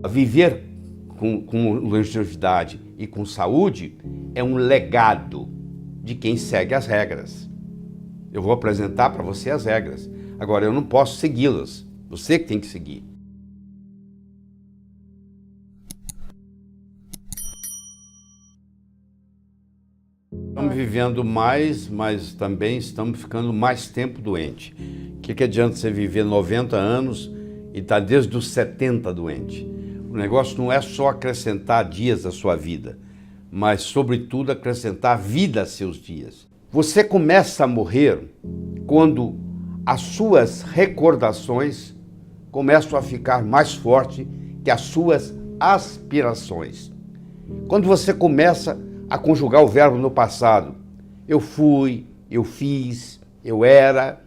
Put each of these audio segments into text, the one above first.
Viver com longevidade e com saúde é um legado de quem segue as regras. Eu vou apresentar para você as regras. Agora, eu não posso segui-las. Você que tem que seguir. Estamos vivendo mais, mas também estamos ficando mais tempo doente. O que adianta você viver 90 anos e estar desde os 70 doente? O negócio não é só acrescentar dias à sua vida, mas, sobretudo, acrescentar vida a seus dias. Você começa a morrer quando as suas recordações começam a ficar mais fortes que as suas aspirações. Quando você começa a conjugar o verbo no passado, eu fui, eu fiz, eu era.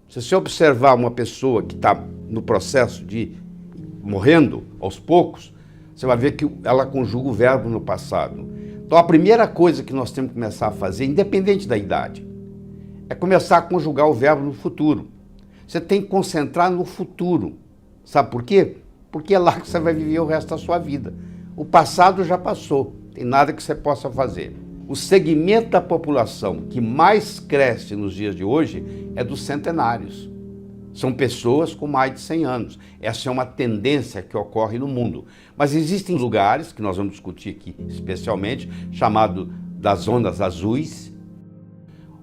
Se você observar uma pessoa que está no processo de morrendo aos poucos, você vai ver que ela conjuga o verbo no passado. Então a primeira coisa que nós temos que começar a fazer, independente da idade, é começar a conjugar o verbo no futuro. Você tem que concentrar no futuro. Sabe por quê? Porque é lá que você vai viver o resto da sua vida. O passado já passou, tem nada que você possa fazer. O segmento da população que mais cresce nos dias de hoje é dos centenários. São pessoas com mais de 100 anos. Essa é uma tendência que ocorre no mundo. Mas existem lugares, que nós vamos discutir aqui especialmente, chamado das zonas azuis.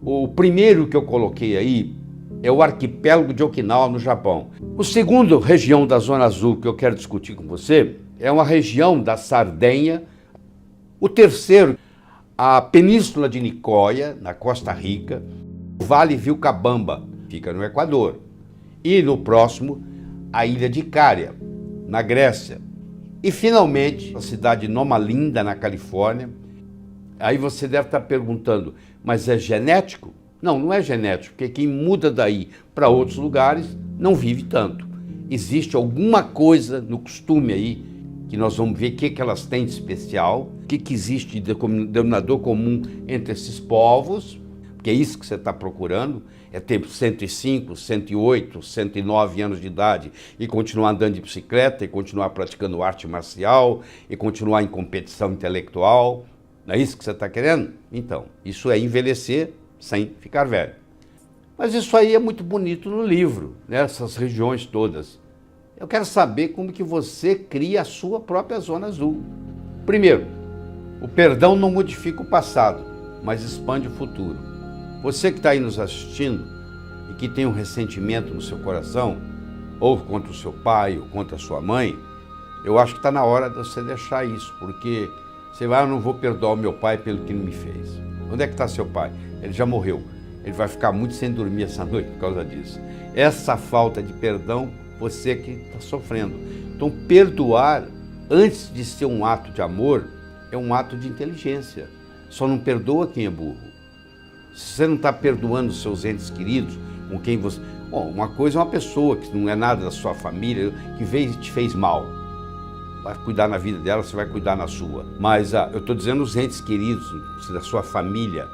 O primeiro que eu coloquei aí é o arquipélago de Okinawa, no Japão. O segundo região da zona azul que eu quero discutir com você é uma região da Sardenha. O terceiro, a Península de Nicoya, na Costa Rica. O Vale Vilcabamba, fica no Equador. E no próximo, a ilha de Icária, na Grécia. E finalmente, a cidade de Loma Linda, na Califórnia. Aí você deve estar perguntando, mas é genético? Não, não é genético, porque quem muda daí para outros lugares não vive tanto. Existe alguma coisa no costume aí, que nós vamos ver o que elas têm de especial, o que existe de denominador comum entre esses povos, porque é isso que você está procurando, é ter 105, 108, 109 anos de idade e continuar andando de bicicleta, e continuar praticando arte marcial, e continuar em competição intelectual. Não é isso que você está querendo? Então, isso é envelhecer sem ficar velho. Mas isso aí é muito bonito no livro, né? Essas regiões todas. Eu quero saber como que você cria a sua própria zona azul. Primeiro, o perdão não modifica o passado, mas expande o futuro. Você que está aí nos assistindo e que tem um ressentimento no seu coração, ou contra o seu pai, ou contra a sua mãe, eu acho que está na hora de você deixar isso, porque você vai, eu não vou perdoar o meu pai pelo que ele me fez. Onde é que está seu pai? Ele já morreu. Ele vai ficar muito sem dormir essa noite por causa disso. Essa falta de perdão, você que está sofrendo. Então, perdoar, antes de ser um ato de amor, é um ato de inteligência. Só não perdoa quem é burro. Se você não está perdoando os seus entes queridos, com quem você... Bom, uma coisa é uma pessoa que não é nada da sua família, que veio e te fez mal. Vai cuidar na vida dela, você vai cuidar na sua. Mas eu estou dizendo os entes queridos da sua família,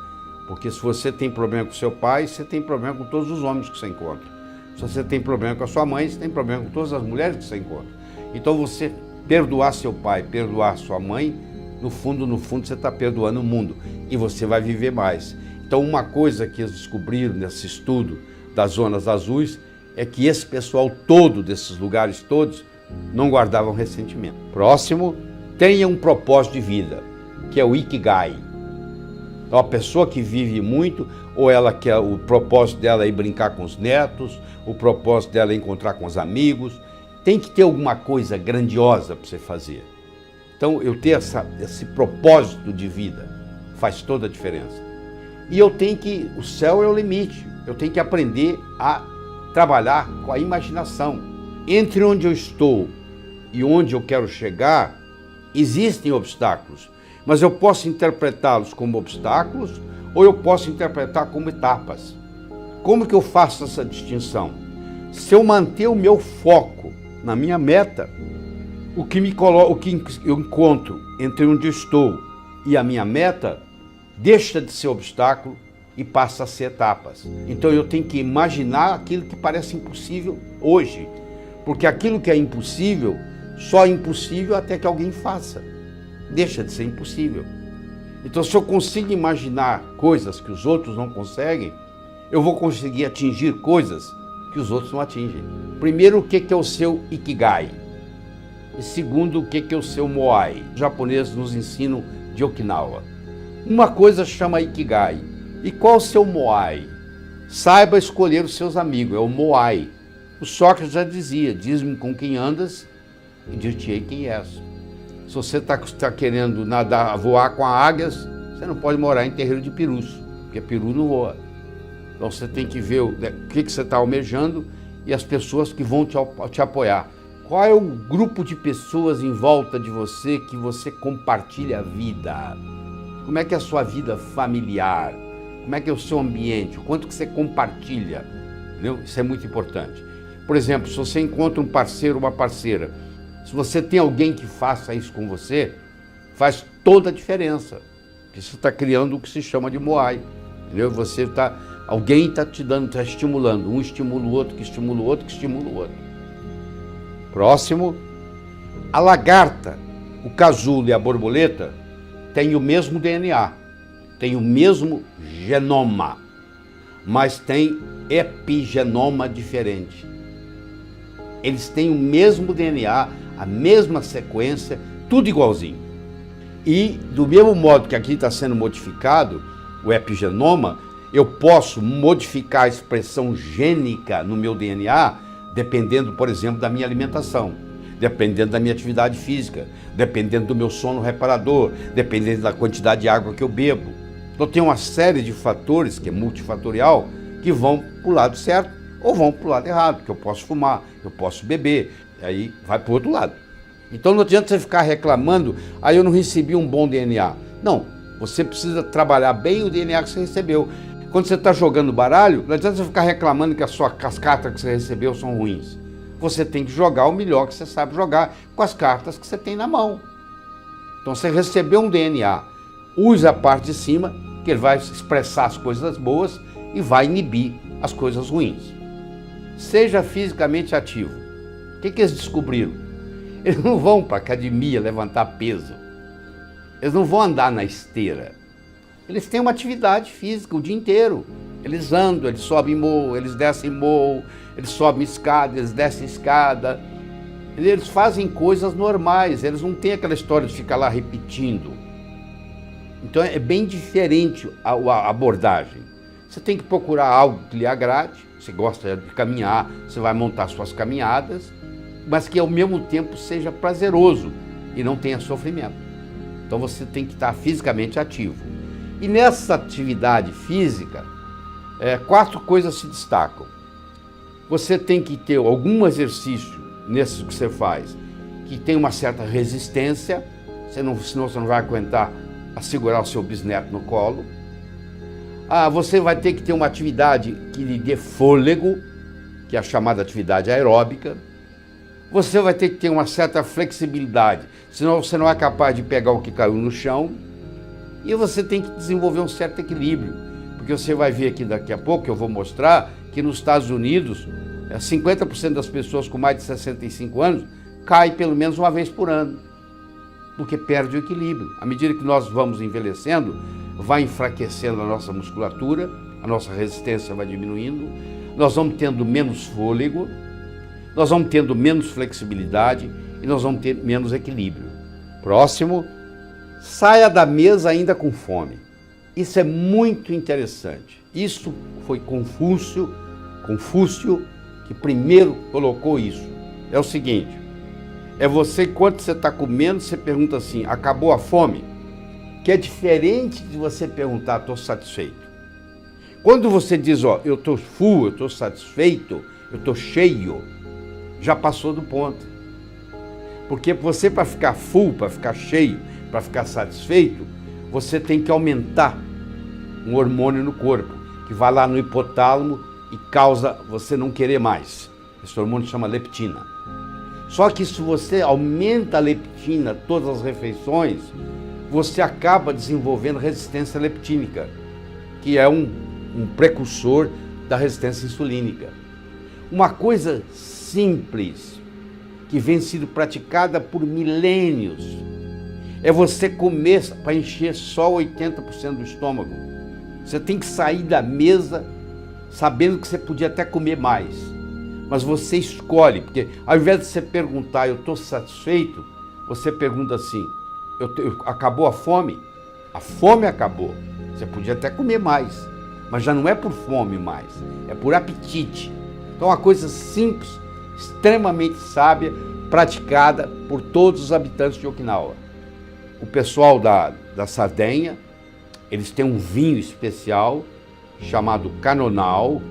porque se você tem problema com seu pai, você tem problema com todos os homens que você encontra. Se você tem problema com a sua mãe, você tem problema com todas as mulheres que você encontra. Então você perdoar seu pai, perdoar sua mãe, no fundo, você está perdoando o mundo e você vai viver mais. Então uma coisa que eles descobriram nesse estudo das zonas azuis é que esse pessoal todo, desses lugares todos, não guardavam ressentimento. Próximo, tenha um propósito de vida, que é o Ikigai. Então a pessoa que vive muito, ou ela quer, o propósito dela é ir brincar com os netos, o propósito dela é encontrar com os amigos, tem que ter alguma coisa grandiosa para você fazer. Então eu ter esse propósito de vida faz toda a diferença. E eu tenho que, o céu é o limite, eu tenho que aprender a trabalhar com a imaginação. Entre onde eu estou e onde eu quero chegar, existem obstáculos, mas eu posso interpretá-los como obstáculos ou eu posso interpretar como etapas. Como que eu faço essa distinção? Se eu manter o meu foco na minha meta, o que eu encontro entre onde eu estou e a minha meta deixa de ser obstáculo e passa a ser etapas. Então eu tenho que imaginar aquilo que parece impossível hoje, porque aquilo que é impossível Só é impossível até que alguém faça. Deixa de ser impossível. Então, se eu consigo imaginar coisas que os outros não conseguem, eu vou conseguir atingir coisas que os outros não atingem. Primeiro, o que é o seu Ikigai? E segundo, o que é o seu Moai? Os japoneses nos ensinam de Okinawa. Uma coisa chama Ikigai. E qual o seu Moai? Saiba escolher os seus amigos, é o Moai. O Sócrates já dizia, diz-me com quem andas e dir-te-ei quem és. Se você está querendo nadar, voar com águias, você não pode morar em terreiro de perus, porque peru não voa. Então você tem que ver o que você está almejando e as pessoas que vão te apoiar. Qual é o grupo de pessoas em volta de você que você compartilha a vida? Como é que é a sua vida familiar? Como é que é o seu ambiente? O quanto que você compartilha? Entendeu? Isso é muito importante. Por exemplo, se você encontra um parceiro ou uma parceira, se você tem alguém que faça isso com você, faz toda a diferença. Porque você está criando o que se chama de Moai. Entendeu? Alguém está te dando, está estimulando. Um estimula o outro, que estimula o outro, que estimula o outro. Próximo. A lagarta, o casulo e a borboleta têm o mesmo DNA, têm o mesmo genoma, mas têm epigenoma diferente. Eles têm o mesmo DNA, a mesma sequência, tudo igualzinho. E do mesmo modo que aqui está sendo modificado o epigenoma, eu posso modificar a expressão gênica no meu DNA, dependendo, por exemplo, da minha alimentação, dependendo da minha atividade física, dependendo do meu sono reparador, dependendo da quantidade de água que eu bebo. Então tem uma série de fatores, que é multifatorial, que vão para o lado certo ou vão para o lado errado, que eu posso fumar, eu posso beber, aí vai para o outro lado. Então não adianta você ficar reclamando, aí eu não recebi um bom DNA. Não, você precisa trabalhar bem o DNA que você recebeu. Quando você está jogando baralho, não adianta você ficar reclamando que as cartas que você recebeu são ruins. Você tem que jogar o melhor que você sabe jogar com as cartas que você tem na mão. Então você recebeu um DNA, use a parte de cima, que ele vai expressar as coisas boas e vai inibir as coisas ruins. Seja fisicamente ativo. O que eles descobriram? Eles não vão para a academia levantar peso. Eles não vão andar na esteira. Eles têm uma atividade física o dia inteiro. Eles andam, eles sobem morro, eles descem morro, eles sobem escada, eles descem escada. Eles fazem coisas normais, eles não têm aquela história de ficar lá repetindo. Então é bem diferente a abordagem. Você tem que procurar algo que lhe agrade. Você gosta de caminhar, você vai montar suas caminhadas, mas que ao mesmo tempo seja prazeroso e não tenha sofrimento. Então você tem que estar fisicamente ativo. E nessa atividade física, 4 coisas se destacam. Você tem que ter algum exercício nesses que você faz, que tem uma certa resistência, senão você não vai aguentar a segurar o seu bisneto no colo. Você vai ter que ter uma atividade que lhe dê fôlego, que é a chamada atividade aeróbica. Você vai ter que ter uma certa flexibilidade, senão você não é capaz de pegar o que caiu no chão. E você tem que desenvolver um certo equilíbrio, porque você vai ver aqui daqui a pouco, que eu vou mostrar, que nos Estados Unidos, 50% das pessoas com mais de 65 anos caem pelo menos uma vez por ano, porque perde o equilíbrio. À medida que nós vamos envelhecendo, vai enfraquecendo a nossa musculatura, a nossa resistência vai diminuindo, nós vamos tendo menos fôlego, nós vamos tendo menos flexibilidade e nós vamos ter menos equilíbrio. Próximo. Saia da mesa ainda com fome. Isso é muito interessante. Isso foi Confúcio que primeiro colocou isso. É o seguinte, enquanto você está comendo, você pergunta assim, acabou a fome? Que é diferente de você perguntar, estou satisfeito. Quando você diz, eu estou full, eu estou satisfeito, eu estou cheio, já passou do ponto. Porque você, para ficar full, para ficar cheio, para ficar satisfeito, você tem que aumentar um hormônio no corpo, que vai lá no hipotálamo e causa você não querer mais. Esse hormônio chama leptina. Só que se você aumenta a leptina todas as refeições, você acaba desenvolvendo resistência leptínica, que é um precursor da resistência insulínica. Uma coisa simples, que vem sendo praticada por milênios. É você comer para encher só 80% do estômago. Você tem que sair da mesa sabendo que você podia até comer mais. Mas você escolhe, porque ao invés de você perguntar, eu estou satisfeito, você pergunta assim, acabou a fome? A fome acabou. Você podia até comer mais, mas já não é por fome mais, é por apetite. Então, uma coisa simples, extremamente sábia, praticada por todos os habitantes de Okinawa. O pessoal da Sardenha, eles têm um vinho especial chamado Canonal,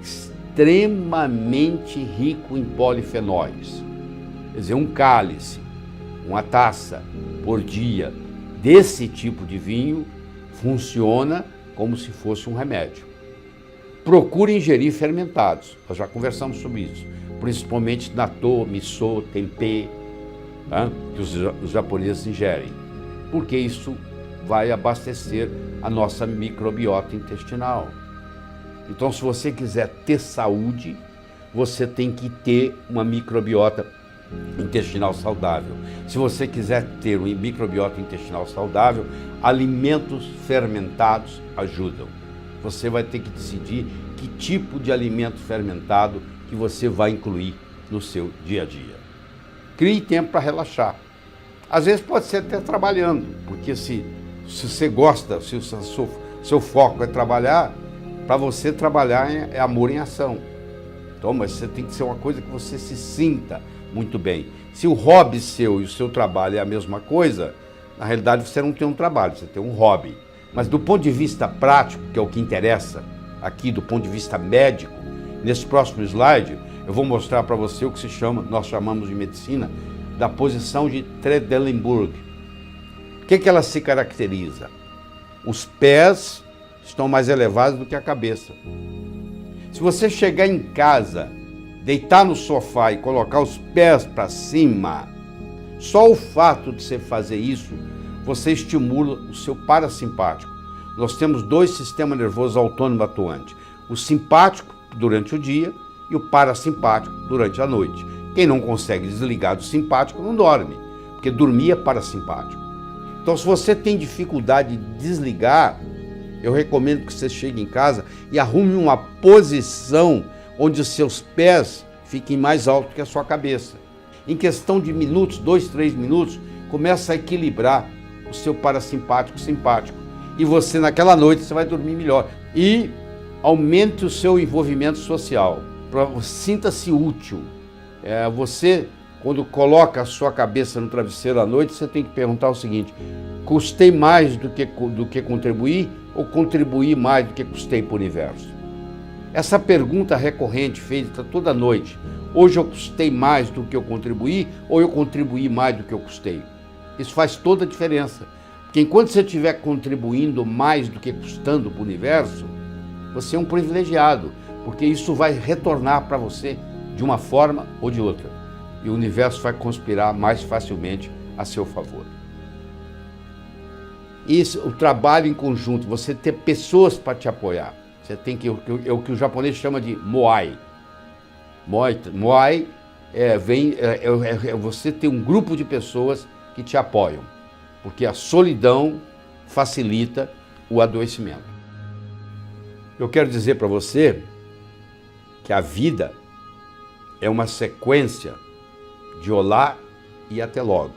extremamente rico em polifenóis. Quer dizer, um cálice, uma taça por dia desse tipo de vinho funciona como se fosse um remédio. Procure ingerir fermentados, nós já conversamos sobre isso, principalmente natto, miso, tempê, tá? Que os japoneses ingerem, porque isso vai abastecer a nossa microbiota intestinal. Então, se você quiser ter saúde, você tem que ter uma microbiota intestinal saudável. Se você quiser ter uma microbiota intestinal saudável, alimentos fermentados ajudam. Você vai ter que decidir que tipo de alimento fermentado que você vai incluir no seu dia a dia. Crie tempo para relaxar. Às vezes pode ser até trabalhando, porque se você gosta, se o seu foco é trabalhar, para você trabalhar é amor em ação. Então, mas você tem que ser uma coisa que você se sinta muito bem. Se o hobby seu e o seu trabalho é a mesma coisa, na realidade você não tem um trabalho, você tem um hobby. Mas do ponto de vista prático, que é o que interessa aqui, do ponto de vista médico, nesse próximo slide, eu vou mostrar para você o que nós chamamos de medicina, da posição de Trendelenburg. O que ela se caracteriza? Os pés estão mais elevados do que a cabeça. Se você chegar em casa, deitar no sofá e colocar os pés para cima, só o fato de você fazer isso, você estimula o seu parasimpático. Nós temos dois sistemas nervosos autônomos atuantes. O simpático durante o dia e o parasimpático durante a noite. Quem não consegue desligar do simpático não dorme, porque dormir é parasimpático. Então, se você tem dificuldade de desligar, eu recomendo que você chegue em casa e arrume uma posição onde os seus pés fiquem mais altos que a sua cabeça. Em questão de minutos, 2, 3 minutos, começa a equilibrar o seu parasimpático e simpático. E você, naquela noite, você vai dormir melhor. E aumente o seu envolvimento social. Sinta-se útil. Você, quando coloca a sua cabeça no travesseiro à noite, você tem que perguntar o seguinte: custei mais do que contribuir ou contribuí mais do que custei para o universo? Essa pergunta recorrente, feita toda noite: hoje eu custei mais do que eu contribuí ou eu contribuí mais do que eu custei? Isso faz toda a diferença. Porque enquanto você estiver contribuindo mais do que custando para o universo, você é um privilegiado, porque isso vai retornar para você de uma forma ou de outra. E o universo vai conspirar mais facilmente a seu favor. Isso, o trabalho em conjunto, você ter pessoas para te apoiar. Você tem que, é o que o japonês chama de moai. Moai é você ter um grupo de pessoas que te apoiam, porque a solidão facilita o adoecimento. Eu quero dizer para você que a vida é uma sequência de olá e até logo.